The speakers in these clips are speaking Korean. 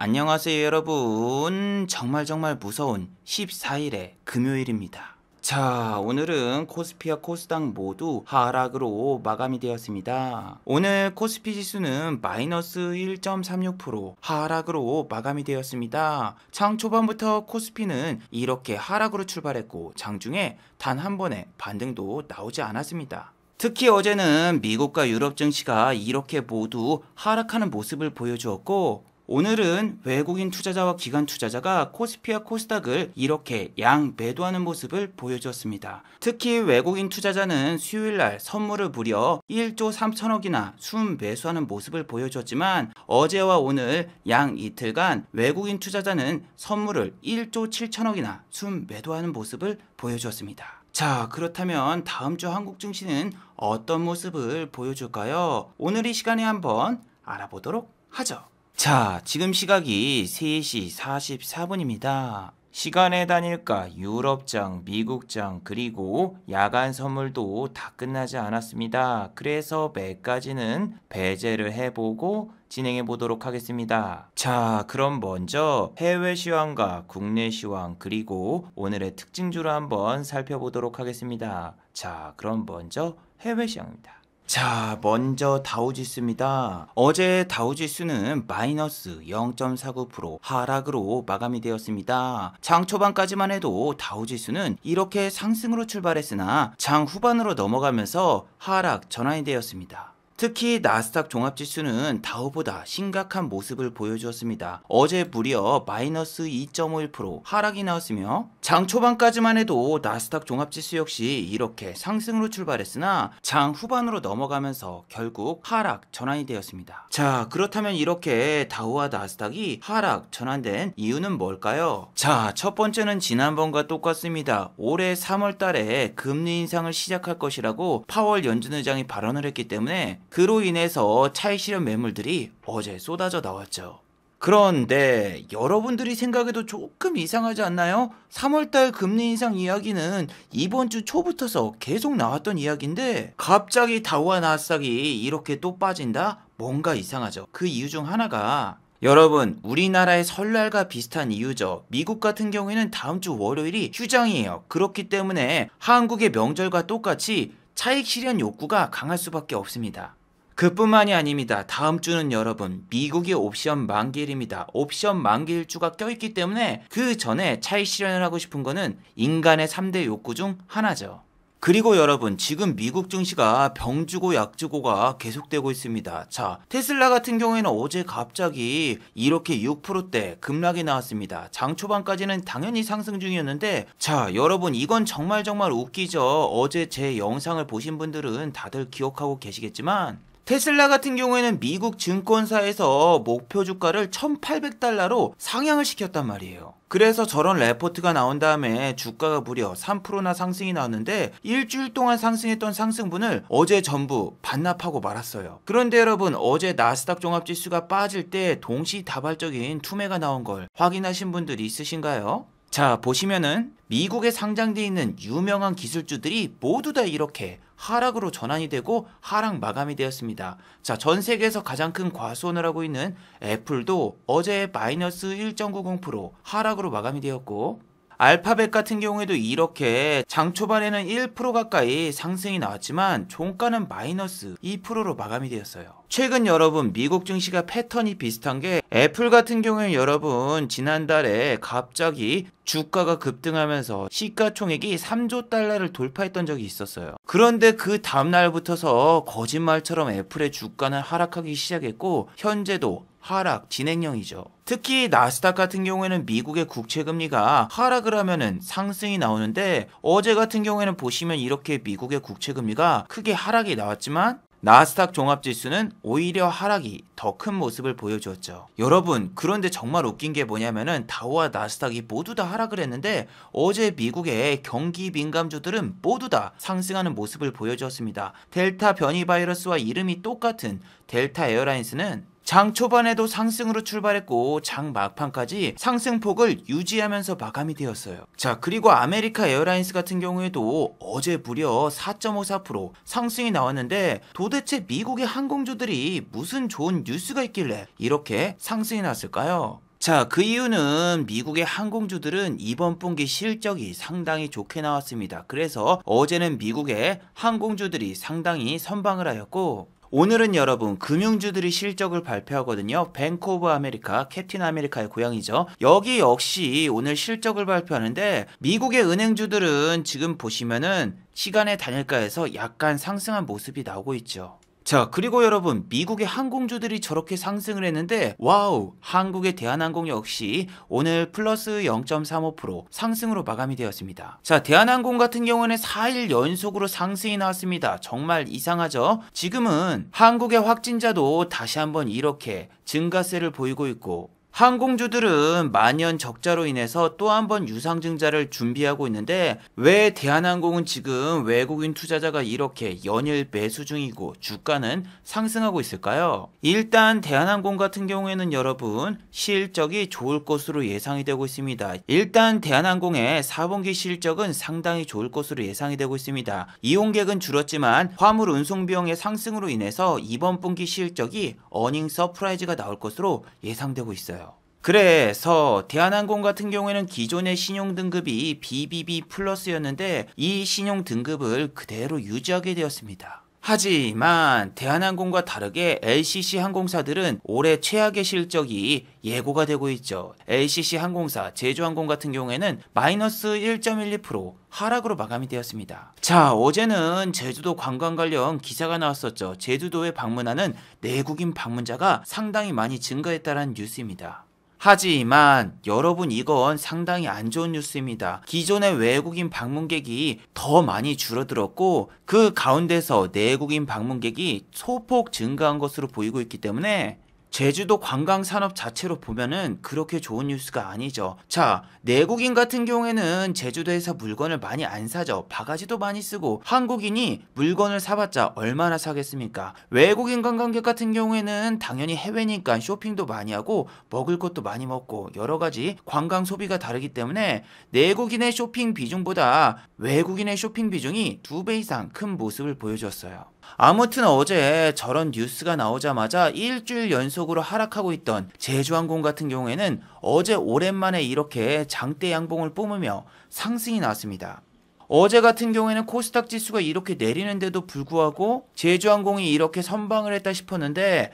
안녕하세요 여러분. 정말 무서운 14일의 금요일입니다. 자, 오늘은 코스피와 코스닥 모두 하락으로 마감이 되었습니다. 오늘 코스피 지수는 마이너스 1.36% 하락으로 마감이 되었습니다. 장 초반부터 코스피는 이렇게 하락으로 출발했고 장중에 단 한 번의 반등도 나오지 않았습니다. 특히 어제는 미국과 유럽 증시가 이렇게 모두 하락하는 모습을 보여주었고, 오늘은 외국인 투자자와 기관 투자자가 코스피와 코스닥을 이렇게 양 매도하는 모습을 보여주었습니다. 특히 외국인 투자자는 수요일날 선물을 무려 1조 3천억이나 순매수하는 모습을 보여줬지만, 어제와 오늘 양 이틀간 외국인 투자자는 선물을 1조 7천억이나 순매도하는 모습을 보여주었습니다. 자, 그렇다면 다음 주 한국 증시는 어떤 모습을 보여줄까요? 오늘 이 시간에 한번 알아보도록 하죠. 자, 지금 시각이 3시 44분입니다. 시간의 단일가, 유럽장, 미국장, 그리고 야간 선물도 다 끝나지 않았습니다. 그래서 매까지는 배제를 해보고 진행해 보도록 하겠습니다. 자, 그럼 먼저 해외 시황과 국내 시황, 그리고 오늘의 특징주를 한번 살펴보도록 하겠습니다. 자, 그럼 먼저 해외 시황입니다. 자, 먼저 다우지수입니다. 어제 다우지수는 마이너스 0.49% 하락으로 마감이 되었습니다. 장 초반까지만 해도 다우지수는 이렇게 상승으로 출발했으나 장 후반으로 넘어가면서 하락 전환이 되었습니다. 특히 나스닥 종합지수는 다우보다 심각한 모습을 보여주었습니다. 어제 무려 마이너스 2.51% 하락이 나왔으며, 장 초반까지만 해도 나스닥 종합지수 역시 이렇게 상승으로 출발했으나 장 후반으로 넘어가면서 결국 하락 전환이 되었습니다. 자, 그렇다면 이렇게 다우와 나스닥이 하락 전환된 이유는 뭘까요? 자, 첫 번째는 지난번과 똑같습니다. 올해 3월 달에 금리 인상을 시작할 것이라고 파월 연준 의장이 발언을 했기 때문에 그로 인해서 차익 실현 매물들이 어제 쏟아져 나왔죠. 그런데 여러분들이 생각해도 조금 이상하지 않나요? 3월달 금리 인상 이야기는 이번 주 초부터서 계속 나왔던 이야기인데 갑자기 다우와 나스닥이 이렇게 또 빠진다? 뭔가 이상하죠. 그 이유 중 하나가, 여러분, 우리나라의 설날과 비슷한 이유죠. 미국 같은 경우에는 다음 주 월요일이 휴장이에요. 그렇기 때문에 한국의 명절과 똑같이 차익 실현 욕구가 강할 수밖에 없습니다. 그뿐만이 아닙니다. 다음 주는 여러분, 미국의 옵션 만기일입니다. 옵션 만기일주가 껴있기 때문에 그 전에 차익 실현을 하고 싶은 거는 인간의 3대 욕구 중 하나죠. 그리고 여러분, 지금 미국 증시가 병주고 약주고가 계속되고 있습니다. 자, 테슬라 같은 경우에는 어제 갑자기 이렇게 6%대 급락이 나왔습니다. 장 초반까지는 당연히 상승 중이었는데, 자, 여러분, 이건 정말 웃기죠. 어제 제 영상을 보신 분들은 다들 기억하고 계시겠지만, 테슬라 같은 경우에는 미국 증권사에서 목표 주가를 1,800달러로 상향을 시켰단 말이에요. 그래서 저런 레포트가 나온 다음에 주가가 무려 3%나 상승이 나왔는데, 일주일 동안 상승했던 상승분을 어제 전부 반납하고 말았어요. 그런데 여러분, 어제 나스닥 종합지수가 빠질 때 동시다발적인 투매가 나온 걸 확인하신 분들이 있으신가요? 자, 보시면은 미국에 상장되어 있는 유명한 기술주들이 모두 다 이렇게 하락으로 전환이 되고 하락 마감이 되었습니다. 자, 전 세계에서 가장 큰 과수원을 하고 있는 애플도 어제 마이너스 1.90% 하락으로 마감이 되었고, 알파벳 같은 경우에도 이렇게 장 초반에는 1% 가까이 상승이 나왔지만 종가는 마이너스 2%로 마감이 되었어요. 최근 여러분, 미국 증시가 패턴이 비슷한 게, 애플 같은 경우에는 여러분 지난달에 갑자기 주가가 급등하면서 시가총액이 3조 달러를 돌파했던 적이 있었어요. 그런데 그 다음날부터서 거짓말처럼 애플의 주가는 하락하기 시작했고 현재도 하락 진행형이죠. 특히 나스닥 같은 경우에는 미국의 국채금리가 하락을 하면은 상승이 나오는데, 어제 같은 경우에는 보시면 이렇게 미국의 국채금리가 크게 하락이 나왔지만 나스닥 종합지수는 오히려 하락이 더 큰 모습을 보여주었죠. 여러분, 그런데 정말 웃긴 게 뭐냐면은 다우와 나스닥이 모두 다 하락을 했는데 어제 미국의 경기 민감주들은 모두 다 상승하는 모습을 보여주었습니다. 델타 변이 바이러스와 이름이 똑같은 델타 에어라인스는 장 초반에도 상승으로 출발했고 장 막판까지 상승폭을 유지하면서 마감이 되었어요. 자, 그리고 아메리카 에어라인스 같은 경우에도 어제 무려 4.54% 상승이 나왔는데, 도대체 미국의 항공주들이 무슨 좋은 뉴스가 있길래 이렇게 상승이 났을까요? 자, 그 이유는 미국의 항공주들은 이번 분기 실적이 상당히 좋게 나왔습니다. 그래서 어제는 미국의 항공주들이 상당히 선방을 하였고, 오늘은 여러분 금융주들이 실적을 발표하거든요. 뱅크 오브 아메리카, 캡틴 아메리카의 고향이죠. 여기 역시 오늘 실적을 발표하는데 미국의 은행주들은 지금 보시면은 시간의 단일가에서 약간 상승한 모습이 나오고 있죠. 자, 그리고 여러분 미국의 항공주들이 저렇게 상승을 했는데 와우, 한국의 대한항공 역시 오늘 플러스 0.35% 상승으로 마감이 되었습니다. 자, 대한항공 같은 경우는 4일 연속으로 상승이 나왔습니다. 정말 이상하죠? 지금은 한국의 확진자도 다시 한번 이렇게 증가세를 보이고 있고, 항공주들은 만연 적자로 인해서 또 한 번 유상증자를 준비하고 있는데 왜 대한항공은 지금 외국인 투자자가 이렇게 연일 매수 중이고 주가는 상승하고 있을까요? 일단 대한항공 같은 경우에는 여러분 실적이 좋을 것으로 예상이 되고 있습니다. 일단 대한항공의 4분기 실적은 상당히 좋을 것으로 예상이 되고 있습니다. 이용객은 줄었지만 화물 운송 비용의 상승으로 인해서 이번 분기 실적이 어닝 서프라이즈가 나올 것으로 예상되고 있어요. 그래서 대한항공 같은 경우에는 기존의 신용등급이 BBB 플러스였는데 이 신용등급을 그대로 유지하게 되었습니다. 하지만 대한항공과 다르게 LCC 항공사들은 올해 최악의 실적이 예고가 되고 있죠. LCC 항공사, 제주항공 같은 경우에는 마이너스 1.12% 하락으로 마감이 되었습니다. 자, 어제는 제주도 관광 관련 기사가 나왔었죠. 제주도에 방문하는 내국인 방문자가 상당히 많이 증가했다는 뉴스입니다. 하지만 여러분 이건 상당히 안 좋은 뉴스입니다. 기존의 외국인 방문객이 더 많이 줄어들었고 그 가운데서 내국인 방문객이 소폭 증가한 것으로 보이고 있기 때문에 제주도 관광산업 자체로 보면은 그렇게 좋은 뉴스가 아니죠. 자, 내국인 같은 경우에는 제주도에서 물건을 많이 안 사죠. 바가지도 많이 쓰고 한국인이 물건을 사봤자 얼마나 사겠습니까? 외국인 관광객 같은 경우에는 당연히 해외니까 쇼핑도 많이 하고 먹을 것도 많이 먹고 여러 가지 관광 소비가 다르기 때문에 내국인의 쇼핑 비중보다 외국인의 쇼핑 비중이 2배 이상 큰 모습을 보여줬어요. 아무튼 어제 저런 뉴스가 나오자마자 일주일 연속으로 하락하고 있던 제주항공 같은 경우에는 어제 오랜만에 이렇게 장대 양봉을 뿜으며 상승이 나왔습니다. 어제 같은 경우에는 코스닥 지수가 이렇게 내리는데도 불구하고 제주항공이 이렇게 선방을 했다 싶었는데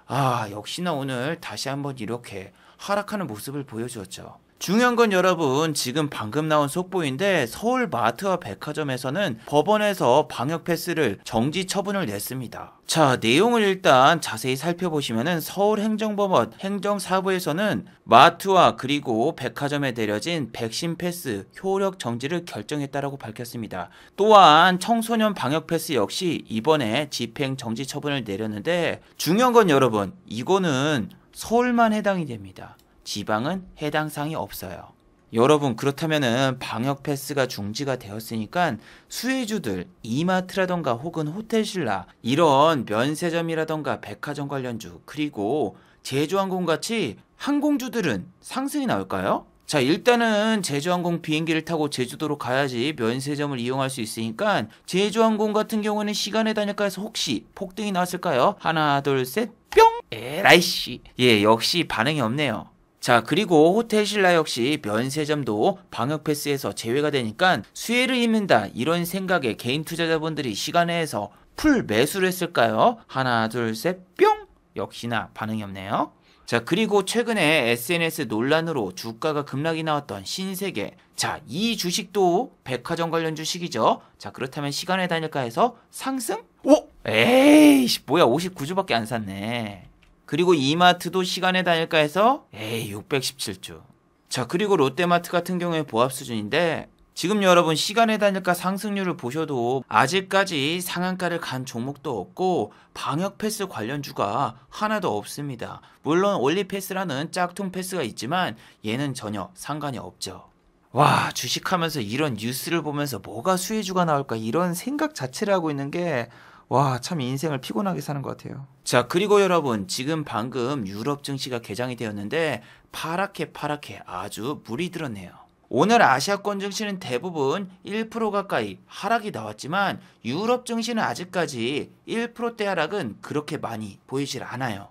역시나 오늘 다시 한번 이렇게 하락하는 모습을 보여주었죠. 중요한 건 여러분 지금 방금 나온 속보인데 서울 마트와 백화점에서는 법원에서 방역 패스를 정지 처분을 냈습니다. 자, 내용을 일단 자세히 살펴보시면은 서울행정법원 행정사부에서는 마트와 그리고 백화점에 내려진 백신 패스 효력 정지를 결정했다라고 밝혔습니다. 또한 청소년 방역 패스 역시 이번에 집행 정지 처분을 내렸는데 중요한 건 여러분 이거는 서울만 해당이 됩니다. 지방은 해당 사항이 없어요. 여러분 그렇다면은 방역 패스가 중지가 되었으니까 수혜주들 이마트라던가 혹은 호텔신라 이런 면세점이라던가 백화점 관련주 그리고 제주항공 같이 항공주들은 상승이 나올까요? 자, 일단은 제주항공 비행기를 타고 제주도로 가야지 면세점을 이용할 수 있으니까 제주항공 같은 경우는 시간의 단일가에서 혹시 폭등이 나왔을까요? 하나 둘 셋 뿅! 에라이씨, 역시 반응이 없네요. 자, 그리고 호텔신라 역시 면세점도 방역 패스에서 제외가 되니까 수혜를 입는다 이런 생각에 개인 투자자분들이 시간에서 풀 매수를 했을까요? 하나 둘 셋 뿅! 역시나 반응이 없네요. 자, 그리고 최근에 SNS 논란으로 주가가 급락이 나왔던 신세계. 자, 이 주식도 백화점 관련 주식이죠. 자, 그렇다면 시간의 단일가에서 상승? 오! 에이씨, 뭐야 59주밖에 안 샀네. 그리고 이마트도 시간의 단일가에서 617주. 자, 그리고 롯데마트 같은 경우에 보합 수준인데 지금 여러분 시간의 단일가 상승률을 보셔도 아직까지 상한가를 간 종목도 없고 방역 패스 관련주가 하나도 없습니다. 물론 올리패스라는 짝퉁 패스가 있지만 얘는 전혀 상관이 없죠. 와, 주식하면서 이런 뉴스를 보면서 뭐가 수혜주가 나올까 이런 생각 자체를 하고 있는 게 와, 참 인생을 피곤하게 사는 것 같아요. 자, 그리고 여러분 지금 방금 유럽 증시가 개장이 되었는데 파랗게 아주 물이 들었네요. 오늘 아시아권 증시는 대부분 1% 가까이 하락이 나왔지만 유럽 증시는 아직까지 1%대 하락은 그렇게 많이 보이질 않아요.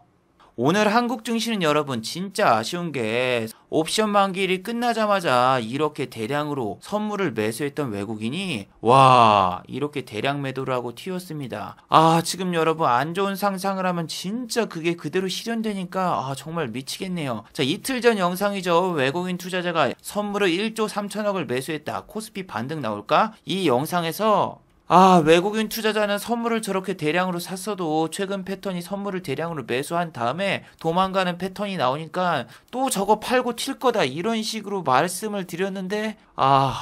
오늘 한국 증시는 여러분 진짜 아쉬운 게 옵션 만기일이 끝나자마자 이렇게 대량으로 선물을 매수했던 외국인이 이렇게 대량 매도를 하고 튀었습니다. 지금 여러분 안 좋은 상상을 하면 진짜 그게 그대로 실현되니까 정말 미치겠네요. 자, 이틀 전 영상이죠. 외국인 투자자가 선물을 1조 3천억을 매수했다. 코스피 반등 나올까? 이 영상에서 외국인 투자자는 선물을 저렇게 대량으로 샀어도 최근 패턴이 선물을 대량으로 매수한 다음에 도망가는 패턴이 나오니까 또 저거 팔고 튈 거다 이런 식으로 말씀을 드렸는데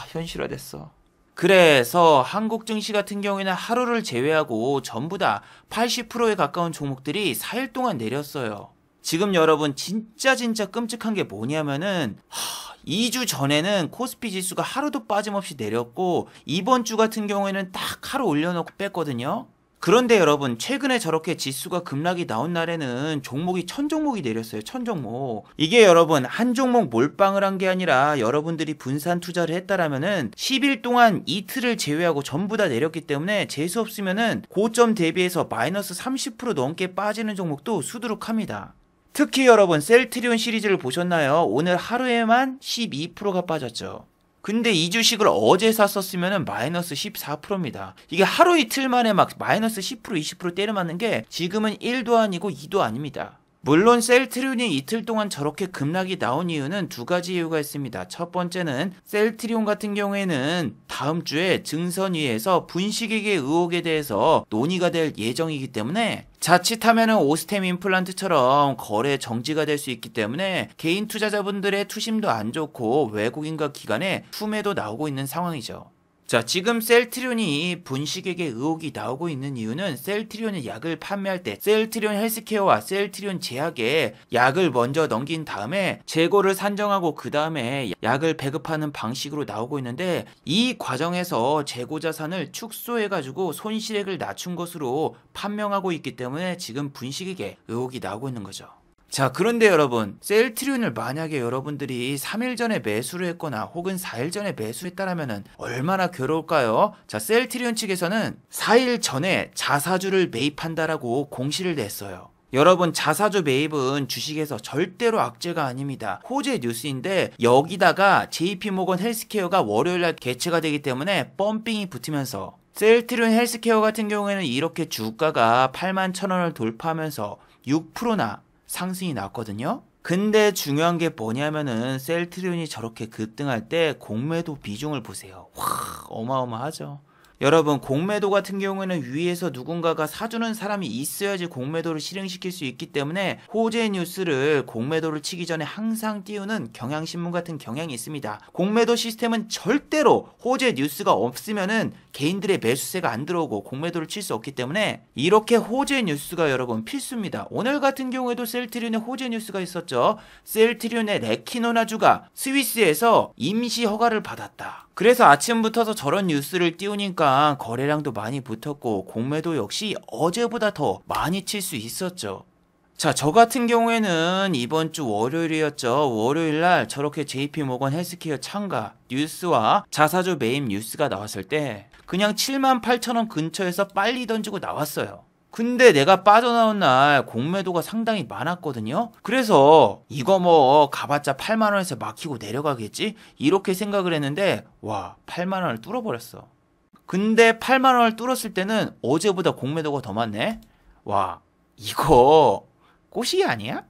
현실화됐어. 그래서 한국 증시 같은 경우에는 하루를 제외하고 전부 다 80%에 가까운 종목들이 4일 동안 내렸어요. 지금 여러분 진짜 끔찍한 게 뭐냐면은 2주 전에는 코스피 지수가 하루도 빠짐없이 내렸고 이번 주 같은 경우에는 딱 하루 올려놓고 뺐거든요. 그런데 여러분 최근에 저렇게 지수가 급락이 나온 날에는 종목이 1000종목이 내렸어요. 1000종목. 이게 여러분 한 종목 몰빵을 한 게 아니라 여러분들이 분산 투자를 했다라면은 10일 동안 이틀을 제외하고 전부 다 내렸기 때문에 재수 없으면은 고점 대비해서 마이너스 30% 넘게 빠지는 종목도 수두룩합니다. 특히 여러분 셀트리온 시리즈를 보셨나요? 오늘 하루에만 12%가 빠졌죠. 근데 이 주식을 어제 샀었으면 마이너스 14%입니다. 이게 하루 이틀 만에 막 마이너스 10% 20% 때려 맞는 게 지금은 1도 아니고 2도 아닙니다. 물론 셀트리온이 이틀 동안 저렇게 급락이 나온 이유는 두 가지 이유가 있습니다. 첫 번째는 셀트리온 같은 경우에는 다음 주에 증선위에서 분식회계 의혹에 대해서 논의가 될 예정이기 때문에 자칫하면은 오스템 임플란트처럼 거래 정지가 될 수 있기 때문에 개인 투자자분들의 투심도 안 좋고 외국인과 기관의 투매도 나오고 있는 상황이죠. 자, 지금 셀트리온이 분식회계 의혹이 나오고 있는 이유는 셀트리온의 약을 판매할 때 셀트리온 헬스케어와 셀트리온 제약에 약을 먼저 넘긴 다음에 재고를 산정하고 그 다음에 약을 배급하는 방식으로 나오고 있는데 이 과정에서 재고 자산을 축소해가지고 손실액을 낮춘 것으로 판명하고 있기 때문에 지금 분식회계 의혹이 나오고 있는 거죠. 자, 그런데 여러분 셀트리온을 만약에 여러분들이 3일 전에 매수를 했거나 혹은 4일 전에 매수했다라면 얼마나 괴로울까요? 자, 셀트리온 측에서는 4일 전에 자사주를 매입한다라고 공시를 냈어요. 여러분 자사주 매입은 주식에서 절대로 악재가 아닙니다. 호재 뉴스인데 여기다가 JP모건 헬스케어가 월요일날 개최가 되기 때문에 펌핑이 붙으면서 셀트리온 헬스케어 같은 경우에는 이렇게 주가가 81,000원을 돌파하면서 6%나 상승이 났거든요. 근데 중요한 게 뭐냐면은 셀트리온이 저렇게 급등할 때 공매도 비중을 보세요. 어마어마하죠. 여러분 공매도 같은 경우에는 위에서 누군가가 사주는 사람이 있어야지 공매도를 실행시킬 수 있기 때문에 호재 뉴스를 공매도를 치기 전에 항상 띄우는 경향신문 같은 경향이 있습니다. 공매도 시스템은 절대로 호재 뉴스가 없으면은 개인들의 매수세가 안 들어오고 공매도를 칠 수 없기 때문에 이렇게 호재 뉴스가 여러분 필수입니다. 오늘 같은 경우에도 셀트리온의 호재 뉴스가 있었죠. 셀트리온의 레키노나주가 스위스에서 임시 허가를 받았다. 그래서 아침부터 저런 뉴스를 띄우니까 거래량도 많이 붙었고 공매도 역시 어제보다 더 많이 칠 수 있었죠. 자, 저 같은 경우에는 이번 주 월요일이었죠. 월요일날 저렇게 JP모건 헬스케어 참가 뉴스와 자사주 매입 뉴스가 나왔을 때 그냥 78,000원 근처에서 빨리 던지고 나왔어요. 근데 내가 빠져나온 날 공매도가 상당히 많았거든요. 그래서 이거 뭐 가봤자 8만원에서 막히고 내려가겠지? 이렇게 생각을 했는데 8만원을 뚫어버렸어. 근데 8만원을 뚫었을 때는 어제보다 공매도가 더 많네? 이거 꼬시기 아니야?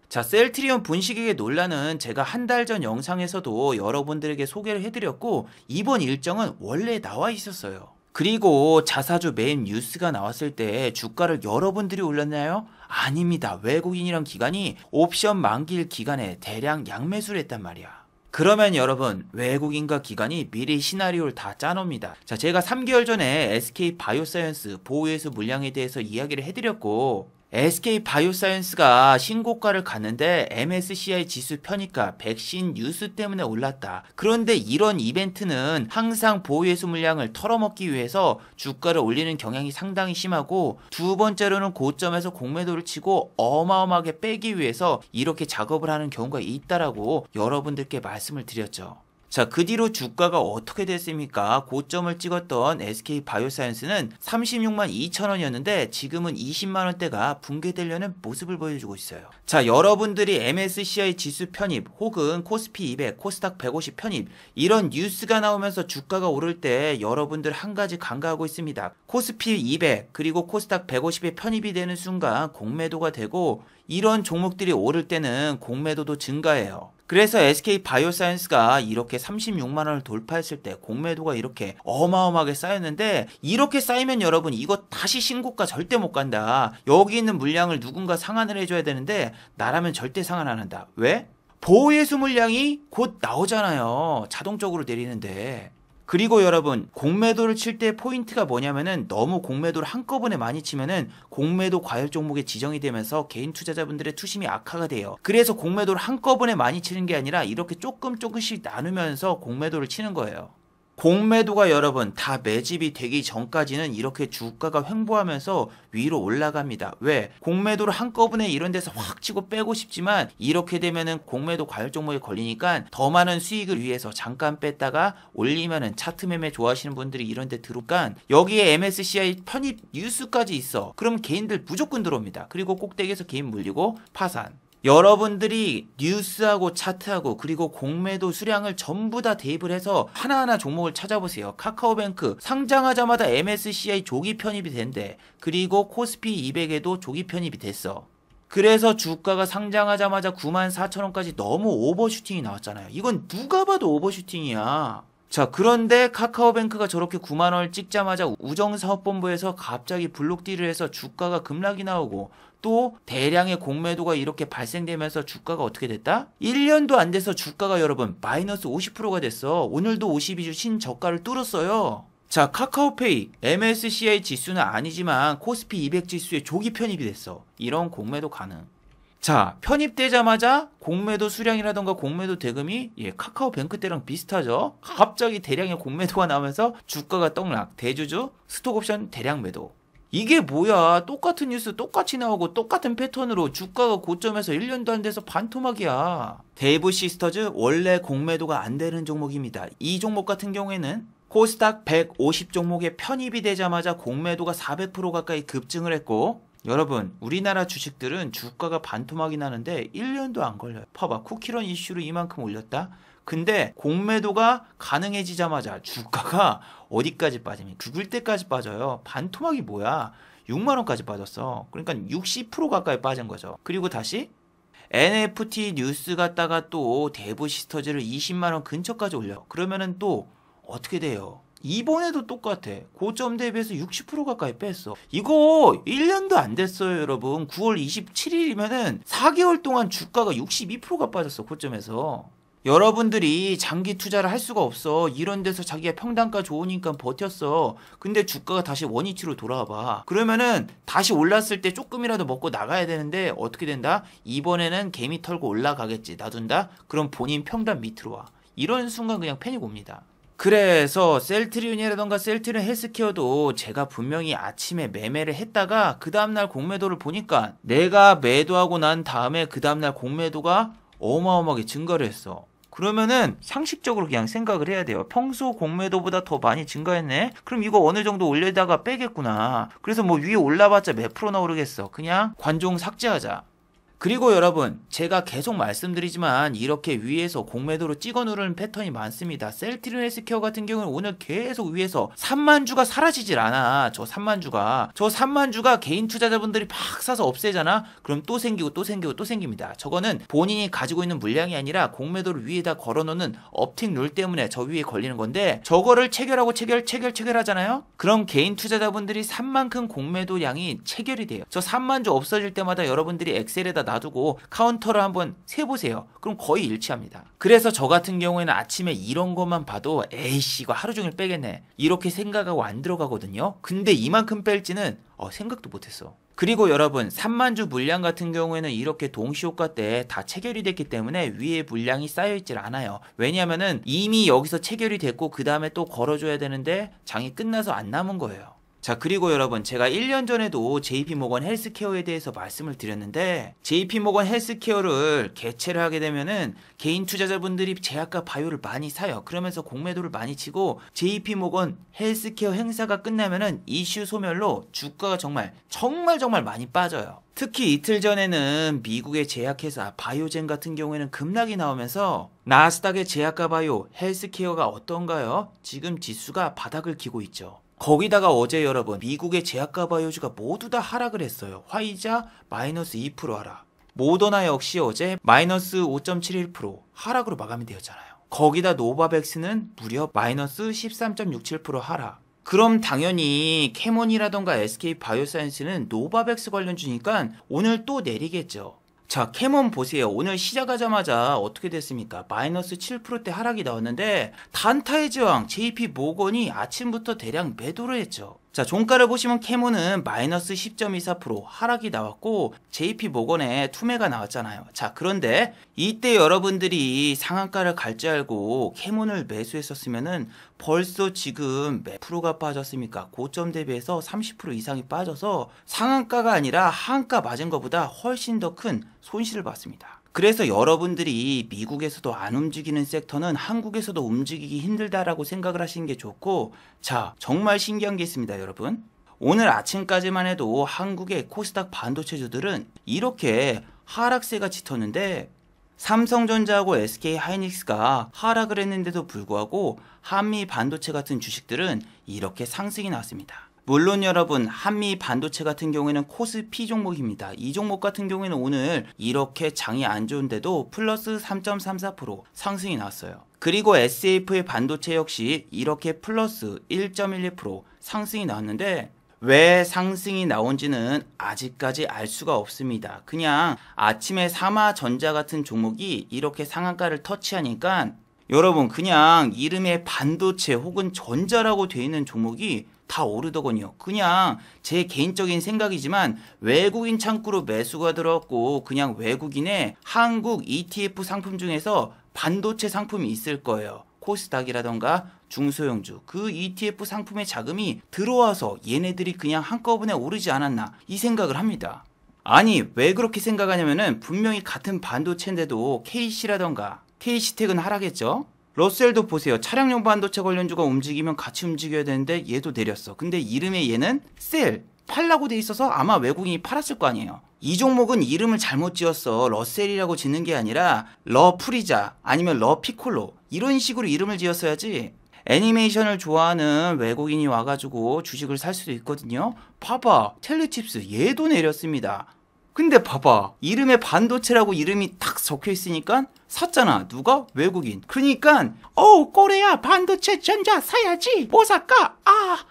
자, 셀트리온 분식회계 논란은 제가 한 달 전 영상에서도 여러분들에게 소개를 해드렸고 이번 일정은 원래 나와 있었어요. 그리고 자사주 매입 뉴스가 나왔을 때 주가를 여러분들이 올렸나요? 아닙니다. 외국인이란 기관이 옵션 만기일 기간에 대량 양매수를 했단 말이야. 그러면 여러분 외국인과 기관이 미리 시나리오를 다 짜놉니다. 자, 제가 3개월 전에 SK바이오사이언스 보호회수 물량에 대해서 이야기를 해드렸고 SK바이오사이언스가 신고가를 갔는데 MSCI 지수 편입가 백신 뉴스 때문에 올랐다. 그런데 이런 이벤트는 항상 보유회수 물량을 털어먹기 위해서 주가를 올리는 경향이 상당히 심하고 두 번째로는 고점에서 공매도를 치고 어마어마하게 빼기 위해서 이렇게 작업을 하는 경우가 있다라고 여러분들께 말씀을 드렸죠. 자, 그 뒤로 주가가 어떻게 됐습니까? 고점을 찍었던 SK바이오사이언스는 36만 2천 원이었는데 지금은 20만 원대가 붕괴되려는 모습을 보여주고 있어요. 자, 여러분들이 MSCI 지수 편입 혹은 코스피 200, 코스닥 150 편입 이런 뉴스가 나오면서 주가가 오를 때 여러분들 한 가지 간과하고 있습니다. 코스피 200 그리고 코스닥 150에 편입이 되는 순간 공매도가 되고 이런 종목들이 오를 때는 공매도도 증가해요. 그래서 SK바이오사이언스가 이렇게 36만 원을 돌파했을 때 공매도가 이렇게 어마어마하게 쌓였는데 이렇게 쌓이면 여러분 이거 다시 신고가 절대 못 간다. 여기 있는 물량을 누군가 상환을 해줘야 되는데 나라면 절대 상환 안 한다. 왜? 보호예수 물량이 곧 나오잖아요. 자동적으로 내리는데. 그리고 여러분 공매도를 칠 때 포인트가 뭐냐면은 너무 공매도를 한꺼번에 많이 치면은 공매도 과열 종목에 지정이 되면서 개인 투자자분들의 투심이 악화가 돼요. 그래서 공매도를 한꺼번에 많이 치는 게 아니라 이렇게 조금씩 나누면서 공매도를 치는 거예요. 공매도가 여러분 다 매집이 되기 전까지는 이렇게 주가가 횡보하면서 위로 올라갑니다. 왜? 공매도를 한꺼번에 이런 데서 확 치고 빼고 싶지만 이렇게 되면은 공매도 과열 종목에 걸리니까 더 많은 수익을 위해서 잠깐 뺐다가 올리면은 차트 매매 좋아하시는 분들이 이런 데 들어오니까 여기에 MSCI 편입 뉴스까지 있어. 그럼 개인들 무조건 들어옵니다. 그리고 꼭대기에서 개인 물리고 파산. 여러분들이 뉴스하고 차트하고 그리고 공매도 수량을 전부 다 대입을 해서 하나하나 종목을 찾아보세요. 카카오뱅크 상장하자마자 MSCI 조기 편입이 된대. 그리고 코스피 200에도 조기 편입이 됐어. 그래서 주가가 상장하자마자 94,000원까지 너무 오버슈팅이 나왔잖아요. 이건 누가 봐도 오버슈팅이야. 자, 그런데 카카오뱅크가 저렇게 9만 원을 찍자마자 우정사업본부에서 갑자기 블록딜을 해서 주가가 급락이 나오고 또 대량의 공매도가 이렇게 발생되면서 주가가 어떻게 됐다? 1년도 안 돼서 주가가 여러분 마이너스 50%가 됐어. 오늘도 52주 신저가를 뚫었어요. 자, 카카오페이 MSCI 지수는 아니지만 코스피 200 지수에 조기 편입이 됐어. 이런 공매도 가능. 자, 편입되자마자 공매도 수량이라던가 공매도 대금이 카카오뱅크 때랑 비슷하죠. 갑자기 대량의 공매도가 나오면서 주가가 떡락, 대주주, 스톡옵션 대량 매도. 이게 뭐야? 똑같은 뉴스 똑같이 나오고 똑같은 패턴으로 주가가 고점에서 1년도 안 돼서 반토막이야. 대부 시스터즈 원래 공매도가 안 되는 종목입니다. 이 종목 같은 경우에는 코스닥 150 종목에 편입이 되자마자 공매도가 400% 가까이 급증을 했고 여러분 우리나라 주식들은 주가가 반토막이 나는데 1년도 안 걸려요. 봐봐, 쿠키런 이슈로 이만큼 올렸다. 근데 공매도가 가능해지자마자 주가가 어디까지 빠지면 죽을 때까지 빠져요. 반토막이 뭐야? 6만 원까지 빠졌어. 그러니까 60% 가까이 빠진 거죠. 그리고 다시 NFT 뉴스 갖다가 또 대부 시스터즈를 20만 원 근처까지 올려. 그러면은 또 어떻게 돼요? 이번에도 똑같아. 고점 대비해서 60% 가까이 뺐어. 이거 1년도 안 됐어요, 여러분. 9월 27일이면은 4개월 동안 주가가 62%가 빠졌어, 고점에서. 여러분들이 장기 투자를 할 수가 없어. 이런 데서 자기가 평단가 좋으니까 버텼어. 근데 주가가 다시 원위치로 돌아와 봐. 그러면은 다시 올랐을 때 조금이라도 먹고 나가야 되는데 어떻게 된다? 이번에는 개미 털고 올라가겠지. 놔둔다? 그럼 본인 평단 밑으로 와. 이런 순간 그냥 패닉 옵니다. 그래서 셀트리온이라던가 셀트리온 헬스케어도 제가 분명히 아침에 매매를 했다가 그 다음날 공매도를 보니까 내가 매도하고 난 다음에 그 다음날 공매도가 어마어마하게 증가를 했어. 그러면은 상식적으로 그냥 생각을 해야 돼요. 평소 공매도보다 더 많이 증가했네? 그럼 이거 어느 정도 올리다가 빼겠구나. 그래서 뭐 위에 올라봤자 몇 프로나 오르겠어. 그냥 관종 삭제하자. 그리고 여러분 제가 계속 말씀드리지만 이렇게 위에서 공매도로 찍어 누르는 패턴이 많습니다. 셀트리온 헬스케어 같은 경우는 오늘 계속 위에서 3만 주가 사라지질 않아. 저 3만 주가 개인 투자자분들이 막 사서 없애잖아. 그럼 또 생기고 또 생기고 또 생깁니다. 저거는 본인이 가지고 있는 물량이 아니라 공매도를 위에다 걸어놓는 업틱 룰 때문에 저 위에 걸리는 건데 저거를 체결하고 체결하잖아요. 그럼 개인 투자자분들이 산 만큼 공매도 양이 체결이 돼요. 저 3만 주 없어질 때마다 여러분들이 엑셀에다 놔두고 카운터를 한번 세보세요. 그럼 거의 일치합니다. 그래서 저 같은 경우에는 아침에 이런 것만 봐도 에이씨 이거 하루 종일 빼겠네 이렇게 생각하고 안 들어가거든요. 근데 이만큼 뺄지는 생각도 못했어. 그리고 여러분 3만 주 물량 같은 경우에는 이렇게 동시효과 때 다 체결이 됐기 때문에 위에 물량이 쌓여있질 않아요. 왜냐하면은 이미 여기서 체결이 됐고 그 다음에 또 걸어줘야 되는데 장이 끝나서 안 남은 거예요. 자, 그리고 여러분, 제가 1년 전에도 JP모건 헬스케어에 대해서 말씀을 드렸는데, JP모건 헬스케어를 개최를 하게 되면은 개인 투자자분들이 제약과 바이오를 많이 사요. 그러면서 공매도를 많이 치고, JP모건 헬스케어 행사가 끝나면은 이슈 소멸로 주가가 정말 많이 빠져요. 특히 이틀 전에는 미국의 제약회사 바이오젠 같은 경우에는 급락이 나오면서 나스닥의 제약과 바이오 헬스케어가 어떤가요? 지금 지수가 바닥을 기고 있죠. 거기다가 어제 여러분, 미국의 제약과 바이오주가 모두 다 하락을 했어요. 화이자 마이너스 2% 하락, 모더나 역시 어제 마이너스 5.71% 하락으로 마감이 되었잖아요. 거기다 노바백스는 무려 마이너스 13.67% 하락. 그럼 당연히 캐몬이라던가 SK바이오사이언스는 노바백스 관련주니까 오늘 또 내리겠죠. 자, 캐몬 보세요. 오늘 시작하자마자 어떻게 됐습니까? 마이너스 7%대 하락이 나왔는데 단타의 제왕 JP모건이 아침부터 대량 매도를 했죠. 자, 종가를 보시면 캐몬은 마이너스 10.24% 하락이 나왔고 JP모건에 투매가 나왔잖아요. 자, 그런데 이때 여러분들이 상한가를 갈 줄 알고 캐몬을 매수했었으면은 벌써 지금 몇 프로가 빠졌습니까? 고점 대비해서 30% 이상이 빠져서 상한가가 아니라 하한가 맞은 것보다 훨씬 더 큰 손실을 봤습니다. 그래서 여러분들이 미국에서도 안 움직이는 섹터는 한국에서도 움직이기 힘들다라고 생각을 하시는 게 좋고, 자, 정말 신기한 게 있습니다, 여러분. 오늘 아침까지만 해도 한국의 코스닥 반도체주들은 이렇게 하락세가 짙었는데 삼성전자하고 SK하이닉스가 하락을 했는데도 불구하고 한미 반도체 같은 주식들은 이렇게 상승이 나왔습니다. 물론 여러분, 한미 반도체 같은 경우에는 코스피 종목입니다. 이 종목 같은 경우에는 오늘 이렇게 장이 안 좋은데도 플러스 3.34% 상승이 나왔어요. 그리고 SF의 반도체 역시 이렇게 플러스 1.12% 상승이 나왔는데 왜 상승이 나온지는 아직까지 알 수가 없습니다. 그냥 아침에 삼화전자 같은 종목이 이렇게 상한가를 터치하니까 여러분, 그냥 이름에 반도체 혹은 전자라고 되어 있는 종목이 다 오르더군요. 그냥 제 개인적인 생각이지만 외국인 창구로 매수가 들어왔고 그냥 외국인의 한국 ETF 상품 중에서 반도체 상품이 있을 거예요. 코스닥이라던가 중소형주 그 ETF 상품의 자금이 들어와서 얘네들이 그냥 한꺼번에 오르지 않았나 이 생각을 합니다. 아니, 왜 그렇게 생각하냐면은 분명히 같은 반도체인데도 KC라던가 KC텍은 하락했죠. 러셀도 보세요. 차량용 반도체 관련주가 움직이면 같이 움직여야 되는데 얘도 내렸어. 근데 이름에 얘는 셀 팔라고 돼 있어서 아마 외국인이 팔았을 거 아니에요. 이 종목은 이름을 잘못 지었어. 러셀이라고 짓는 게 아니라 러프리자 아니면 러피콜로 이런 식으로 이름을 지었어야지. 애니메이션을 좋아하는 외국인이 와가지고 주식을 살 수도 있거든요. 봐봐, 텔레칩스 얘도 내렸습니다. 근데 봐봐, 이름에 반도체라고 이름이 딱 적혀 있으니까 샀잖아. 누가? 외국인. 그러니까 코레아 반도체 전자 사야지. 뭐 살까?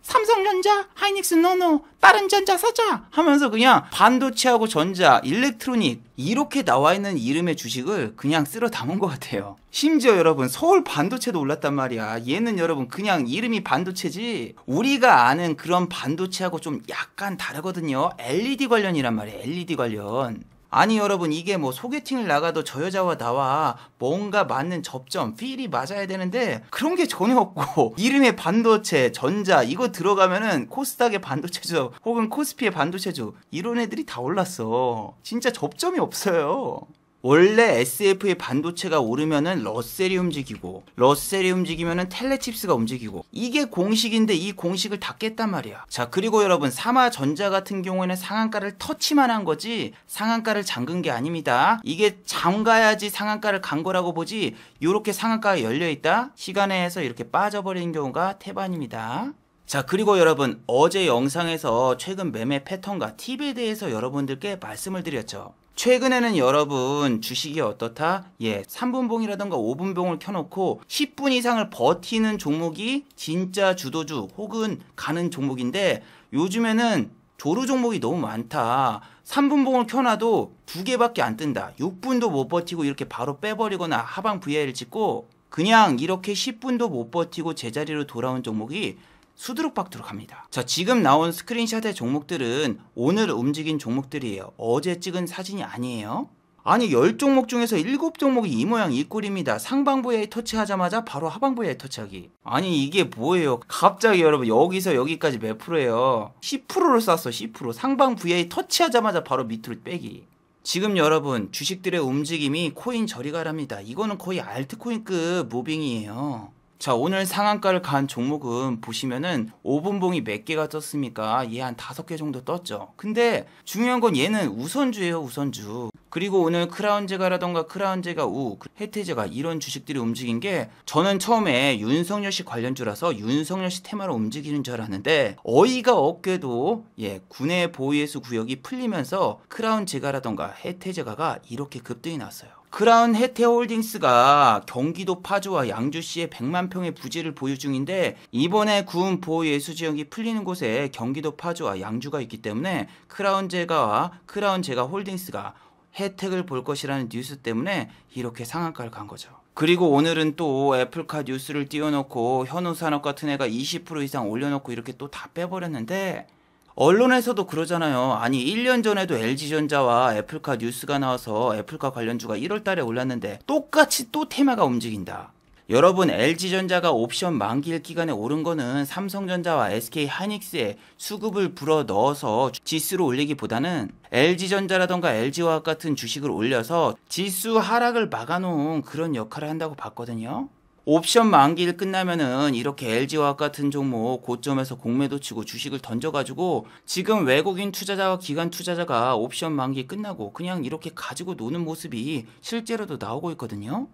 삼성전자, 하이닉스 노노, 다른 전자 사자 하면서 그냥 반도체하고 전자, 일렉트로닉 이렇게 나와 있는 이름의 주식을 그냥 쓸어 담은 것 같아요. 심지어 여러분, 서울 반도체도 올랐단 말이야. 얘는 여러분 그냥 이름이 반도체지 우리가 아는 그런 반도체하고 좀 약간 다르거든요. LED 관련이란 말이에요. LED 관련. 아니 여러분, 이게 뭐 소개팅을 나가도 저 여자와 나와 뭔가 맞는 접점, 필이 맞아야 되는데 그런 게 전혀 없고 이름에 반도체, 전자 이거 들어가면은 코스닥의 반도체주 혹은 코스피의 반도체주 이런 애들이 다 올랐어. 진짜 접점이 없어요. 원래 SF의 반도체가 오르면은 러셀이 움직이고 러셀이 움직이면은 텔레칩스가 움직이고 이게 공식인데 이 공식을 다 깼단 말이야. 자, 그리고 여러분, 삼화전자 같은 경우에는 상한가를 터치만 한 거지 상한가를 잠근 게 아닙니다. 이게 잠가야지 상한가를 간 거라고 보지 요렇게 상한가가 열려있다 시간에 해서 이렇게 빠져버리는 경우가 태반입니다. 자, 그리고 여러분, 어제 영상에서 최근 매매 패턴과 팁에 대해서 여러분들께 말씀을 드렸죠. 최근에는 여러분 주식이 어떻다? 3분봉이라던가 5분봉을 켜놓고 10분 이상을 버티는 종목이 진짜 주도주 혹은 가는 종목인데 요즘에는 조루 종목이 너무 많다. 3분봉을 켜놔도 2개밖에 안 뜬다. 6분도 못 버티고 이렇게 바로 빼버리거나 하방 VI를 찍고 그냥 이렇게 10분도 못 버티고 제자리로 돌아온 종목이 수두룩박두룩 합니다. 자, 지금 나온 스크린샷의 종목들은 오늘 움직인 종목들이에요. 어제 찍은 사진이 아니에요. 아니 10종목 중에서 7종목이 이 모양 이 꼴입니다. 상방부에 터치하자마자 바로 하방부에 터치하기. 아니 이게 뭐예요? 갑자기 여러분 여기서 여기까지 몇 프로예요? 10%를 쐈어. 10%. 상방 VA 터치하자마자 바로 밑으로 빼기. 지금 여러분 주식들의 움직임이 코인 저리 가랍니다. 이거는 거의 알트코인급 무빙이에요. 자, 오늘 상한가를 간 종목은 보시면은 5분봉이 몇 개가 떴습니까? 얘 한 5개 정도 떴죠. 근데 중요한 건 얘는 우선주예요, 우선주. 그리고 오늘 크라운제가라던가 크라운제가 우, 혜태제가 이런 주식들이 움직인 게 저는 처음에 윤석열 씨 관련주라서 윤석열 씨 테마로 움직이는 줄 알았는데 어이가 없게도 군의 보유예수 구역이 풀리면서 크라운제가라던가 혜태제가가 이렇게 급등이 났어요. 크라운 혜태홀딩스가 경기도 파주와 양주시에 100만 평의 부지를 보유 중인데 이번에 군 보호예수지역이 풀리는 곳에 경기도 파주와 양주가 있기 때문에 크라운제가와 크라운제가홀딩스가 혜택을 볼 것이라는 뉴스 때문에 이렇게 상한가를 간 거죠. 그리고 오늘은 또 애플카 뉴스를 띄워놓고 현우산업 같은 애가 20% 이상 올려놓고 이렇게 또 다 빼버렸는데 언론에서도 그러잖아요. 아니 1년 전에도 LG전자와 애플카 뉴스가 나와서 애플카 관련주가 1월 달에 올랐는데 똑같이 또 테마가 움직인다. 여러분 LG전자가 옵션 만기일 기간에 오른 거는 삼성전자와 SK하이닉스에 수급을 불어 넣어서 지수를 올리기보다는 LG전자라던가 LG화학 같은 주식을 올려서 지수 하락을 막아놓은 그런 역할을 한다고 봤거든요. 옵션 만기일 끝나면은 이렇게 LG화학 같은 종목 고점에서 공매도 치고 주식을 던져가지고 지금 외국인 투자자와 기관 투자자가 옵션 만기 끝나고 그냥 이렇게 가지고 노는 모습이 실제로도 나오고 있거든요.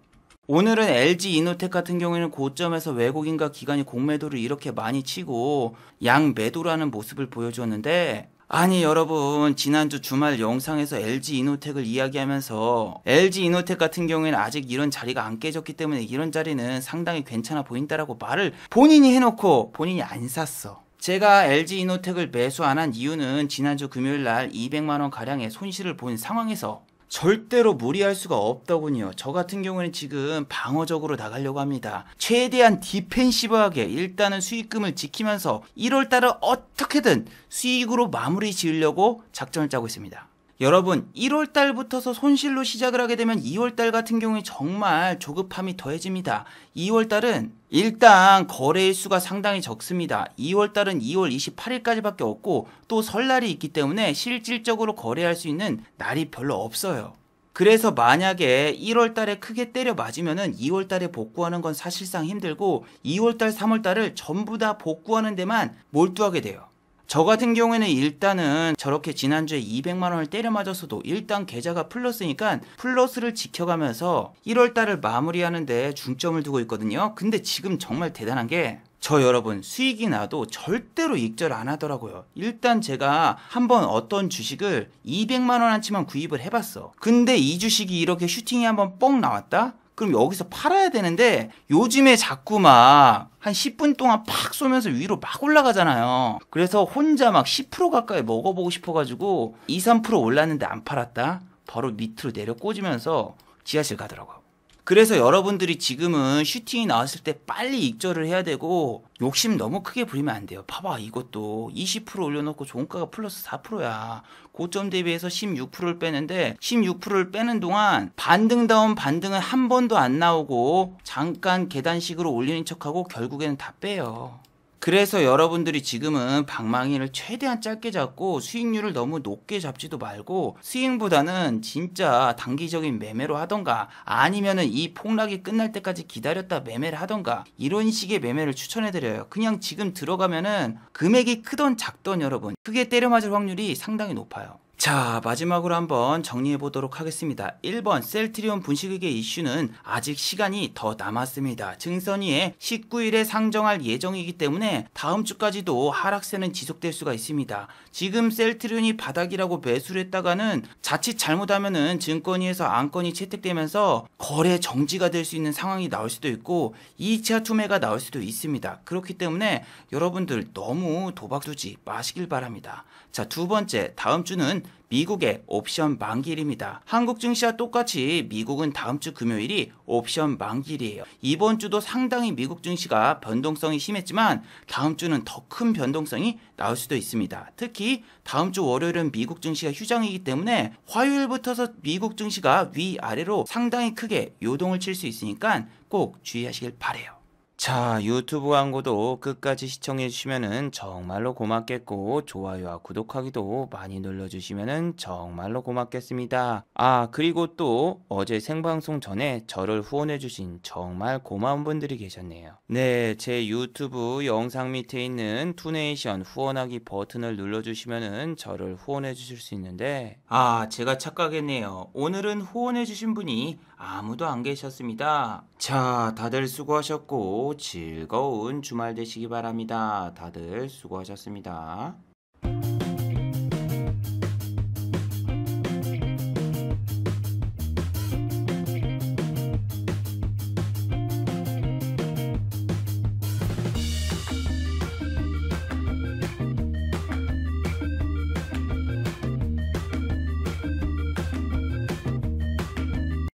오늘은 LG이노텍 같은 경우에는 고점에서 외국인과 기관이 공매도를 이렇게 많이 치고 양매도라는 모습을 보여주었는데 아니 여러분 지난주 주말 영상에서 LG이노텍을 이야기하면서 LG이노텍 같은 경우에는 아직 이런 자리가 안 깨졌기 때문에 이런 자리는 상당히 괜찮아 보인다라고 말을 본인이 해놓고 본인이 안 샀어. 제가 LG이노텍을 매수 안 한 이유는 지난주 금요일날 200만원 가량의 손실을 본 상황에서 절대로 무리할 수가 없더군요. 저 같은 경우는 지금 방어적으로 나가려고 합니다. 최대한 디펜시브하게 일단은 수익금을 지키면서 1월달을 어떻게든 수익으로 마무리 지으려고 작전을 짜고 있습니다. 여러분 1월달부터서 손실로 시작을 하게 되면 2월달 같은 경우에 정말 조급함이 더해집니다. 2월달은 일단 거래일 수가 상당히 적습니다. 2월달은 2월 28일까지밖에 없고 또 설날이 있기 때문에 실질적으로 거래할 수 있는 날이 별로 없어요. 그래서 만약에 1월달에 크게 때려 맞으면은 2월달에 복구하는 건 사실상 힘들고 2월달, 3월달을 전부 다 복구하는 데만 몰두하게 돼요. 저 같은 경우에는 일단은 저렇게 지난주에 200만원을 때려 맞았어도 일단 계좌가 플러스니까 플러스를 지켜가면서 1월달을 마무리하는데 중점을 두고 있거든요. 근데 지금 정말 대단한 게 저 여러분 수익이 나도 절대로 익절 안 하더라고요. 일단 제가 한번 어떤 주식을 200만원어치만 구입을 해봤어. 근데 이 주식이 이렇게 슈팅이 한번 뻥 나왔다? 그럼 여기서 팔아야 되는데 요즘에 자꾸 막 한 10분 동안 팍 쏘면서 위로 막 올라가잖아요. 그래서 혼자 막 10% 가까이 먹어보고 싶어가지고 2, 3% 올랐는데 안 팔았다? 바로 밑으로 내려 꽂으면서 지하실 가더라고요. 그래서 여러분들이 지금은 슈팅이 나왔을 때 빨리 익절을 해야 되고 욕심 너무 크게 부리면 안 돼요. 봐봐 이것도 20% 올려놓고 종가가 플러스 4%야. 고점 대비해서 16%를 빼는데 16%를 빼는 동안 반등다운 반등은 한 번도 안 나오고 잠깐 계단식으로 올리는 척하고 결국에는 다 빼요. 그래서 여러분들이 지금은 방망이를 최대한 짧게 잡고 수익률을 너무 높게 잡지도 말고 스윙보다는 진짜 단기적인 매매로 하던가 아니면은 이 폭락이 끝날 때까지 기다렸다 매매를 하던가 이런 식의 매매를 추천해드려요. 그냥 지금 들어가면은 금액이 크던 작던 여러분 크게 때려 맞을 확률이 상당히 높아요. 자, 마지막으로 한번 정리해 보도록 하겠습니다. 1번 셀트리온 분식회계 이슈는 아직 시간이 더 남았습니다. 증선위에 19일에 상정할 예정이기 때문에 다음 주까지도 하락세는 지속될 수가 있습니다. 지금 셀트리온이 바닥이라고 매수를 했다가는 자칫 잘못하면은 증권위에서 안건이 채택되면서 거래 정지가 될 수 있는 상황이 나올 수도 있고 2차 투매가 나올 수도 있습니다. 그렇기 때문에 여러분들 너무 도박 두지 마시길 바랍니다. 자, 두 번째, 다음 주는 미국의 옵션 만기일입니다. 한국 증시와 똑같이 미국은 다음 주 금요일이 옵션 만기일이에요. 이번 주도 상당히 미국 증시가 변동성이 심했지만 다음 주는 더 큰 변동성이 나올 수도 있습니다. 특히 다음 주 월요일은 미국 증시가 휴장이기 때문에 화요일부터서 미국 증시가 위아래로 상당히 크게 요동을 칠 수 있으니까 꼭 주의하시길 바래요. 자, 유튜브 광고도 끝까지 시청해 주시면은 정말로 고맙겠고, 좋아요와 구독하기도 많이 눌러주시면은 정말로 고맙겠습니다. 아, 그리고 또 어제 생방송 전에 저를 후원해 주신 정말 고마운 분들이 계셨네요. 네, 제 유튜브 영상 밑에 있는 투네이션 후원하기 버튼을 눌러주시면은 저를 후원해 주실 수 있는데, 아, 제가 착각했네요. 오늘은 후원해 주신 분이 아무도 안 계셨습니다. 자, 다들 수고하셨고 즐거운 주말 되시기 바랍니다. 다들 수고하셨습니다.